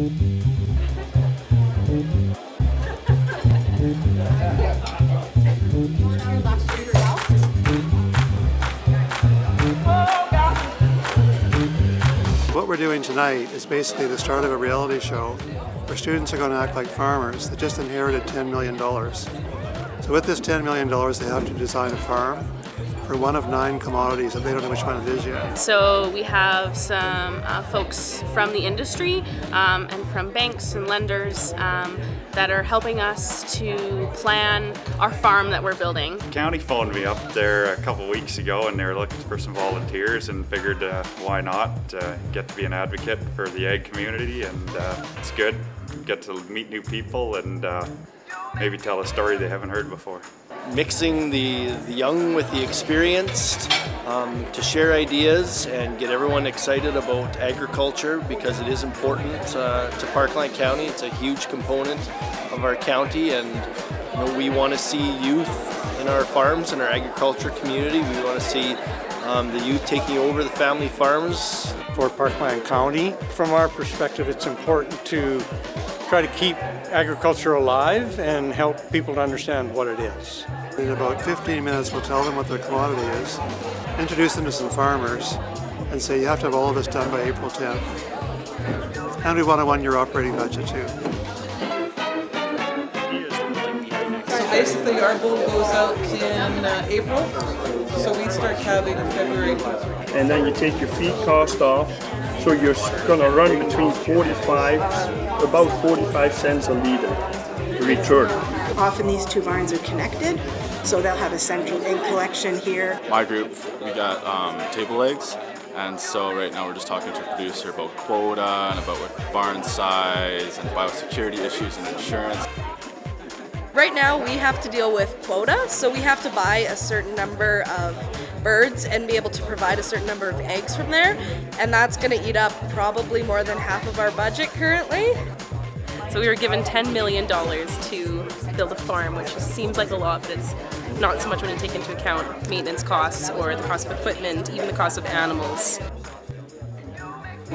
What we're doing tonight is basically the start of a reality show where students are going to act like farmers that just inherited $10 million. So with this $10 million, they have to design a farm for one of 9 commodities that they don't know which one it is yet. So we have some folks from the industry and from banks and lenders that are helping us to plan our farm that we're building. The county phoned me up there a couple weeks ago and they were looking for some volunteers, and figured why not get to be an advocate for the ag community, and it's good. Get to meet new people and maybe tell a story they haven't heard before. Mixing the young with the experienced to share ideas and get everyone excited about agriculture, because it is important to Parkland County. It's a huge component of our county, and we want to see youth in our farms and our agriculture community. We want to see the youth taking over the family farms. For Parkland County, from our perspective, it's important to try to keep agriculture alive and help people to understand what it is. In about 15 minutes, we'll tell them what their commodity is, introduce them to some farmers, and say you have to have all of this done by April 10th. And we want a 1-year operating budget too. So basically our bull goes out in April, so we start calving in February. And then you take your feed cost off, so you're going to run between about 45 cents a litre return. Often these 2 barns are connected, so they'll have a central egg collection here. My group, we got table eggs, and so right now we're just talking to a producer about quota and about what barn size and biosecurity issues and insurance. Right now we have to deal with quota, so we have to buy a certain number of birds and be able to provide a certain number of eggs from there, and that's going to eat up probably more than half of our budget currently. So we were given $10 million to build a farm, which seems like a lot, but it's not so much when you take into account maintenance costs or the cost of equipment, even the cost of animals.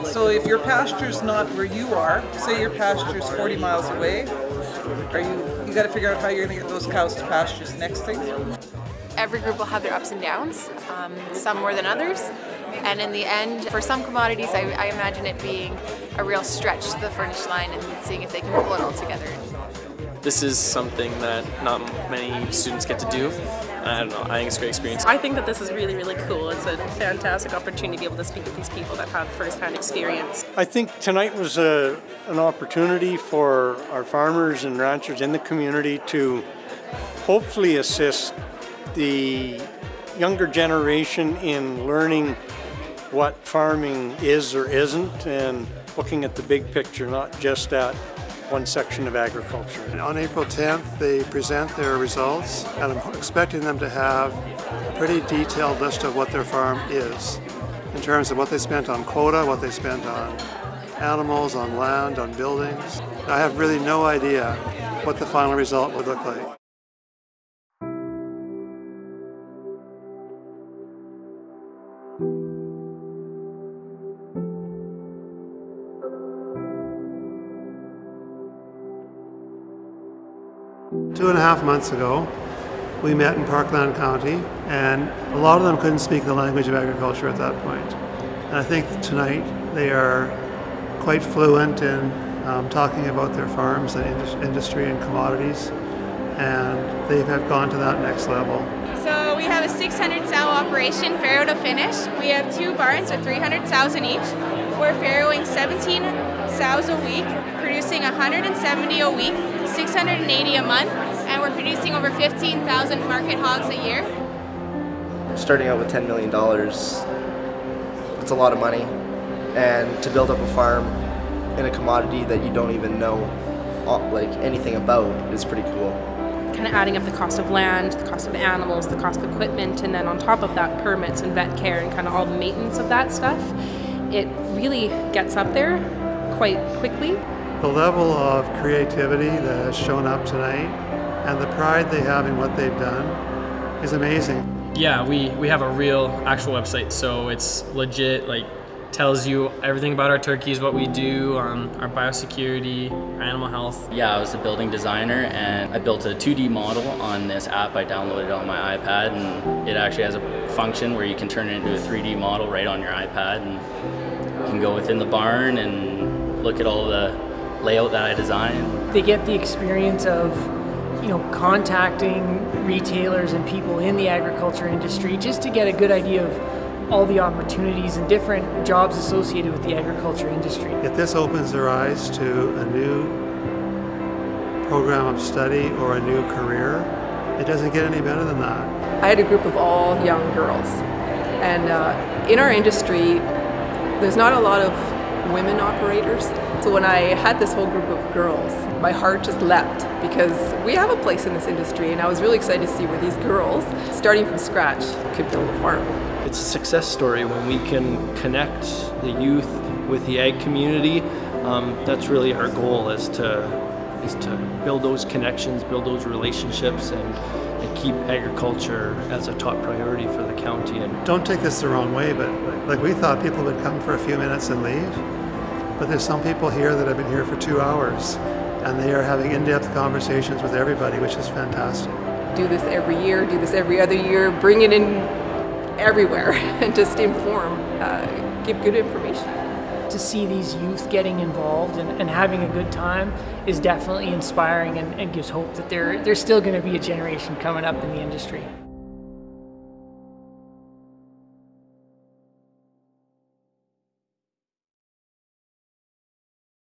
So if your pasture's not where you are, say your pasture's 40 miles away, you got to figure out how you're going to get those cows to pastures next thing. Every group will have their ups and downs, some more than others. And in the end, for some commodities, I imagine it being a real stretch to the finish line and seeing if they can pull it all together. This is something that not many students get to do. I don't know, I think it's a great experience. I think that this is really, really cool. It's a fantastic opportunity to be able to speak with these people that have first-hand experience. I think tonight was an opportunity for our farmers and ranchers in the community to hopefully assist the younger generation in learning what farming is or isn't, and looking at the big picture, not just at one section of agriculture. On April 10th, they present their results, and I'm expecting them to have a pretty detailed list of what their farm is, in terms of what they spent on quota, what they spent on animals, on land, on buildings. I have really no idea what the final result would look like. Two and a half months ago, we met in Parkland County, and a lot of them couldn't speak the language of agriculture at that point. And I think tonight they are quite fluent in talking about their farms and industry and commodities, and they have gone to that next level. So we have a 600 sow operation, farrow to finish. We have 2 barns with 300 sows in each. We're farrowing 17 sows a week, producing 170 a week, 680 a month, and we're producing over 15,000 market hogs a year. Starting out with $10 million, it's a lot of money, and to build up a farm in a commodity that you don't even know like anything about is pretty cool. Kind of adding up the cost of land, the cost of animals, the cost of equipment, and then on top of that, permits and vet care and kind of all the maintenance of that stuff. It really gets up there quite quickly. The level of creativity that has shown up tonight and the pride they have in what they've done is amazing. Yeah, we have a real actual website, so it's legit, like tells you everything about our turkeys, what we do, our biosecurity, our animal health. Yeah, I was a building designer and I built a 2D model on this app. I downloaded it on my iPad, and it actually has a function where you can turn it into a 3D model right on your iPad, and you can go within the barn and look at all the layout that I designed. They get the experience of, you know, contacting retailers and people in the agriculture industry just to get a good idea of all the opportunities and different jobs associated with the agriculture industry. If this opens their eyes to a new program of study or a new career, it doesn't get any better than that. I had a group of all young girls, and in our industry there's not a lot of women operators. So when I had this whole group of girls, my heart just leapt, because we have a place in this industry, and I was really excited to see where these girls, starting from scratch, could build a farm. It's a success story when we can connect the youth with the ag community. That's really our goal, is to build those connections, build those relationships, and keep agriculture as a top priority for the county. And don't take this the wrong way, but like we thought people would come for a few minutes and leave. But there's some people here that have been here for 2 hours, and they are having in-depth conversations with everybody, which is fantastic. Do this every year, do this every other year, bring it in everywhere, and just inform, give good information. To see these youth getting involved and having a good time is definitely inspiring, and gives hope that there's still going to be a generation coming up in the industry.